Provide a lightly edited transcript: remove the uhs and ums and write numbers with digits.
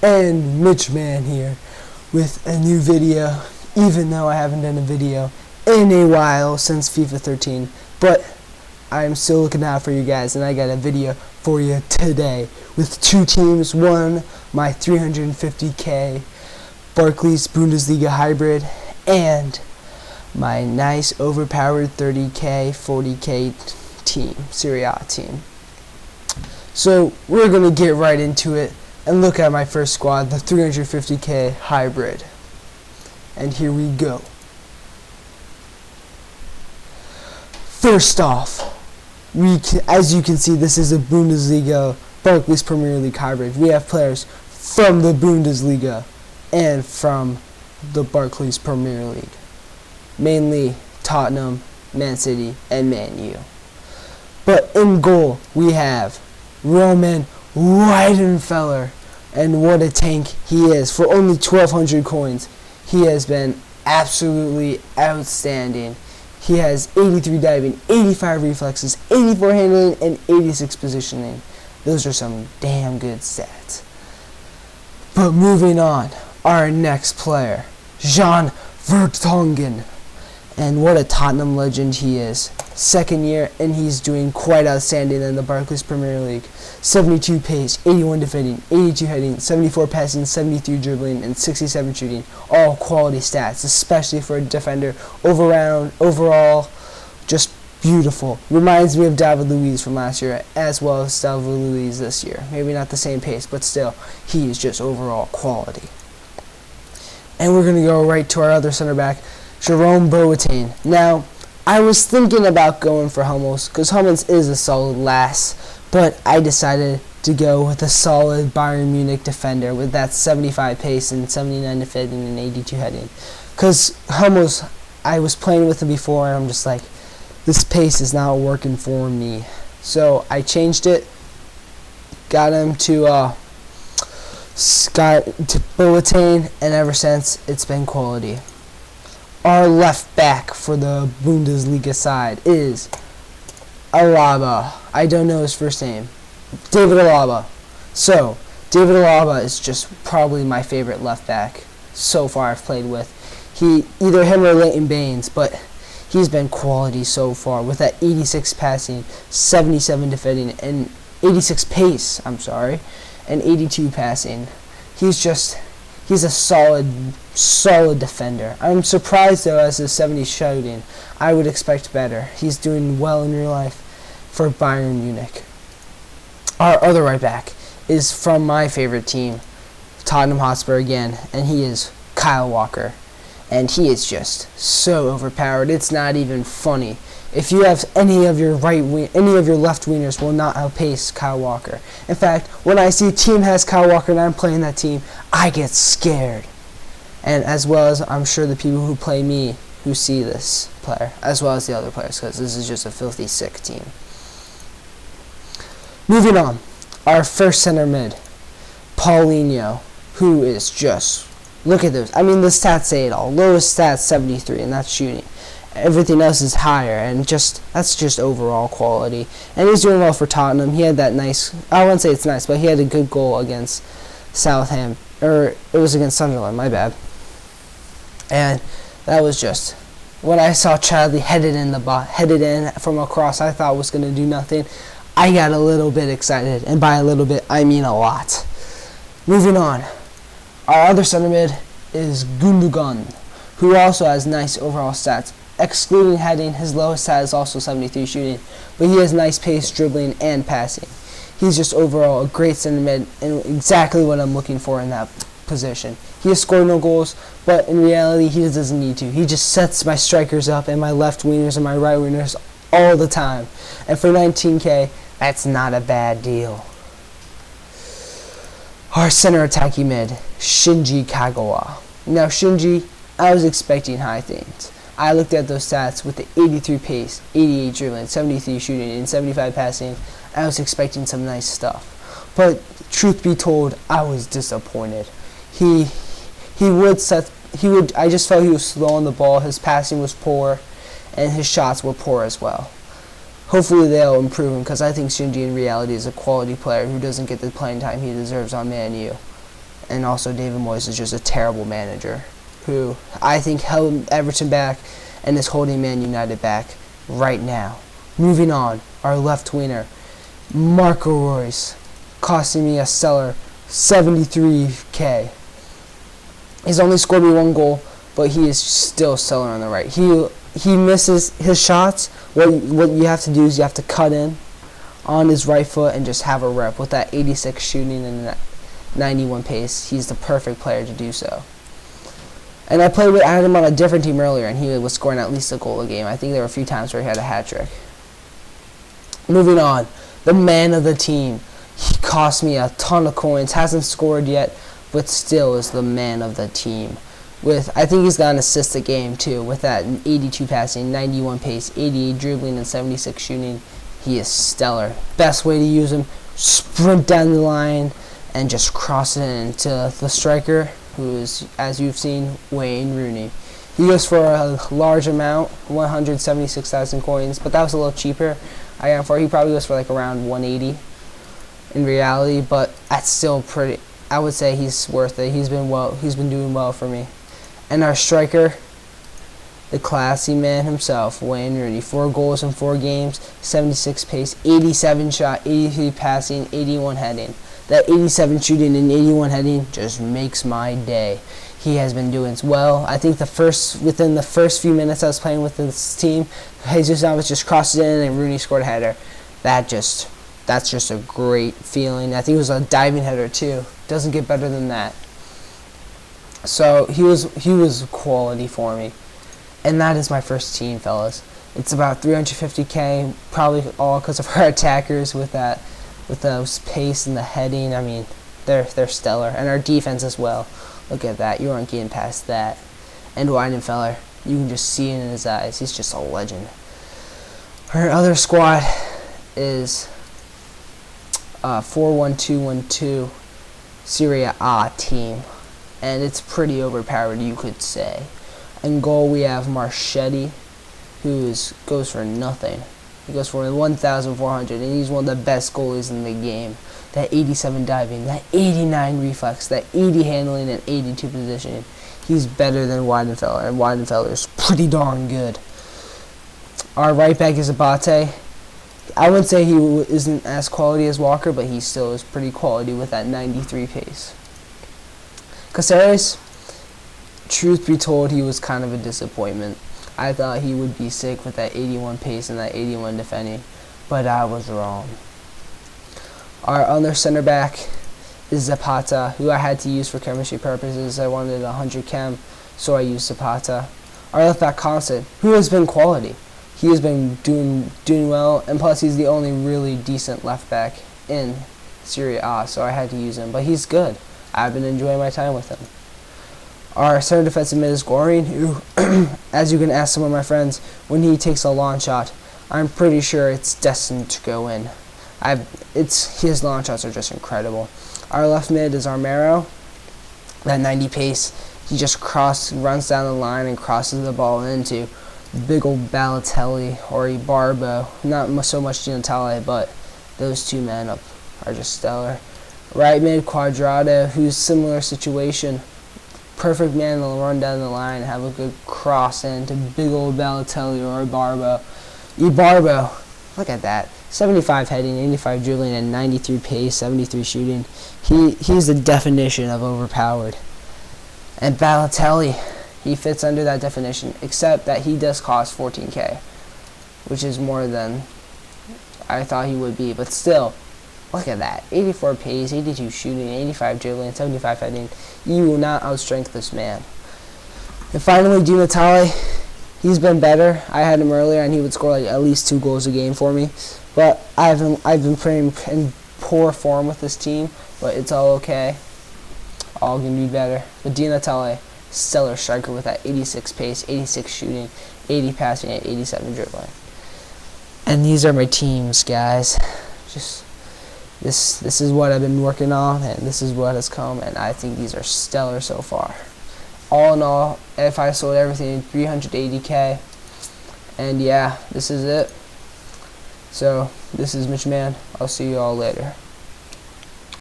And Mitch Man here with a new video, even though I haven't done a video in a while since FIFA 13, but I'm still looking out for you guys, and I got a video for you today with two teams. One, my 350k Barclays Bundesliga hybrid, and my nice overpowered 30k 40k team, Serie A team. So we're gonna get right into it and look at my first squad, the 350k hybrid. And here we go. First off, as you can see, this is a Bundesliga Barclays Premier League hybrid. We have players from the Bundesliga and from the Barclays Premier League, mainly Tottenham, Man City, and Man U. But in goal, we have Roman Weidenfeller, and what a tank he is. For only 1,200 coins, he has been absolutely outstanding. He has 83 diving, 85 reflexes, 84 handling, and 86 positioning. Those are some damn good stats. But moving on, our next player, Jan Vertonghen. And what a Tottenham legend he is. Second year, and he's doing quite outstanding in the Barclays Premier League. 72 pace, 81 defending, 82 heading, 74 passing, 73 dribbling, and 67 shooting. All quality stats, especially for a defender. Overall, just beautiful. Reminds me of David Luiz from last year, as well as David Luiz this year. Maybe not the same pace, but still, he is just overall quality. And we're going to go right to our other center back, Jerome Boateng. Now, I was thinking about going for Hummels, because Hummels is a solid lass, but I decided to go with a solid Bayern Munich defender with that 75 pace and 79 defending and 82 heading. Because Hummels, I was playing with him before, and I'm just like, this pace is not working for me. So I changed it, got him to Boateng, and ever since, it's been quality. Our left back for the Bundesliga side is Alaba. I don't know his first name. David Alaba. So, David Alaba is just probably my favorite left back so far I've played with. Either him or Leighton Baines, but he's been quality so far with that 86 passing, 77 defending, and 86 pace, and 82 passing. He's a solid defender. I'm surprised, though, as his 70 shooting. I would expect better. He's doing well in real life for Bayern Munich. Our other right back is from my favorite team, Tottenham Hotspur again, and he is Kyle Walker. And he is just so overpowered. It's not even funny. If you have any of your left wingers will not outpace Kyle Walker. In fact, when I see a team has Kyle Walker and I'm playing that team, I get scared. And as well as I'm sure the people who play me who see this player, as well as the other players, because this is just a filthy sick team. Moving on, our first center mid, Paulinho, who is just, look at those. I mean, the stats say it all. Lowest stats 73, and that's shooting. Everything else is higher, and that's just overall quality. And he's doing well for Tottenham. He had that nice, I wouldn't say it's nice, but he had a good goal against Southampton, or it was against Sunderland, my bad. And that was just, when I saw Chadley headed in from across, I thought was going to do nothing. I got a little bit excited, and by a little bit, I mean a lot. Moving on, our other center mid is Gundogan, who also has nice overall stats. Excluding heading, his lowest stat is also 73 shooting, but he has nice pace, dribbling, and passing. He's just overall a great center mid, and exactly what I'm looking for in that position. He has scored no goals, but in reality, he just doesn't need to. He just sets my strikers up and my left wingers and my right wingers all the time. And for 19k, that's not a bad deal. Our center attacking mid, Shinji Kagawa. Now, Shinji, I was expecting high things. I looked at those stats with the 83 pace, 88 dribbling, 73 shooting, and 75 passing. I was expecting some nice stuff. But truth be told, I was disappointed. I just felt he was slow on the ball, his passing was poor, and his shots were poor as well. Hopefully they'll improve him, because I think Shinji in reality is a quality player who doesn't get the playing time he deserves on Man U. And also David Moyes is just a terrible manager who I think held Everton back and is holding Man United back right now. Moving on, our left winger, Marco Reus, costing me a stellar 73k. He's only scored me 1 goal, but he is still stellar on the right. He misses his shots. What you have to do is you have to cut in on his right foot and just have a rep with that 86 shooting and that 91 pace. He's the perfect player to do so. And I had him on a different team earlier, and he was scoring at least a goal a game. I think there were a few times where he had a hat trick. Moving on, the man of the team. He cost me a ton of coins, hasn't scored yet, but still is the man of the team. I think he's got an assist a game too, with that 82 passing, 91 pace, 88 dribbling, and 76 shooting. He is stellar. Best way to use him, sprint down the line and just cross it into the striker, who is, as you've seen, Wayne Rooney. He goes for a large amount, 176,000 coins, but that was a little cheaper. He probably goes for like around 180 in reality, but that's still pretty. I would say he's worth it. He's been doing well for me. And our striker, the classy man himself, Wayne Rooney. 4 goals in 4 games, 76 pace, 87 shot, 83 passing, 81 heading. That 87 shooting and 81 heading just makes my day. He has been doing well. I think within the first few minutes I was playing with this team, Jesus Navas just crossed it in and Rooney scored a header. That's just a great feeling. I think it was a diving header too. Doesn't get better than that. So he was quality for me. And that is my first team, fellas. It's about 350k, probably all because of our attackers with those pace and the heading. I mean, they're stellar. And our defense as well. Look at that. You aren't getting past that. And Weidenfeller, you can just see it in his eyes. He's just a legend. Our other squad is 4-1-2-1-2 Serie A team. And it's pretty overpowered, you could say. In goal, we have Marchetti, who goes for nothing. He goes for 1,400, and he's one of the best goalies in the game. That 87 diving, that 89 reflex, that 80 handling, and 82 positioning. He's better than Weidenfeller, and Weidenfeller is pretty darn good. Our right back is Abate. I wouldn't say he isn't as quality as Walker, but he still is pretty quality with that 93 pace. Caceres, truth be told, he was kind of a disappointment. I thought he would be sick with that 81 pace and that 81 defending, but I was wrong. Our other center back is Zapata, who I had to use for chemistry purposes. I wanted 100 chem, so I used Zapata. Our left back, Constant, who has been quality. He has been doing well, and plus he's the only really decent left back in Serie A, so I had to use him. But he's good. I've been enjoying my time with him. Our center defensive mid is Gorin, who, as you can ask some of my friends, when he takes a long shot, I'm pretty sure it's destined to go in. His long shots are just incredible. Our left mid is Armero, that 90 pace. He just runs down the line and crosses the ball into big old Balotelli or Ibarbo. Not so much Di Natale, but those two men up are just stellar. Right mid, Quadrado, who's similar situation. Perfect man to run down the line and have a good cross into big old Balotelli or Ibarbo. Ibarbo, look at that. 75 heading, 85 dribbling, and 93 pace, 73 shooting. He's the definition of overpowered. And Balotelli, he fits under that definition, except that he does cost 14k, which is more than I thought he would be. But still, look at that. 84 pace, 82 shooting, 85 dribbling, 75 heading. You will not outstrength this man. And finally, Di Natale. He's been better. I had him earlier, and he would score like at least 2 goals a game for me. But I've been playing in poor form with this team, but it's all okay. All can be better. But Di Natale, stellar striker with that 86 pace, 86 shooting, 80 passing, and 87 dribbling. And these are my teams, guys. Just this is what I've been working on, and this is what has come, and I think these are stellar so far. All in all, if I sold everything, 380k. And yeah, this is it. So, this is Mitch Man. I'll see you all later.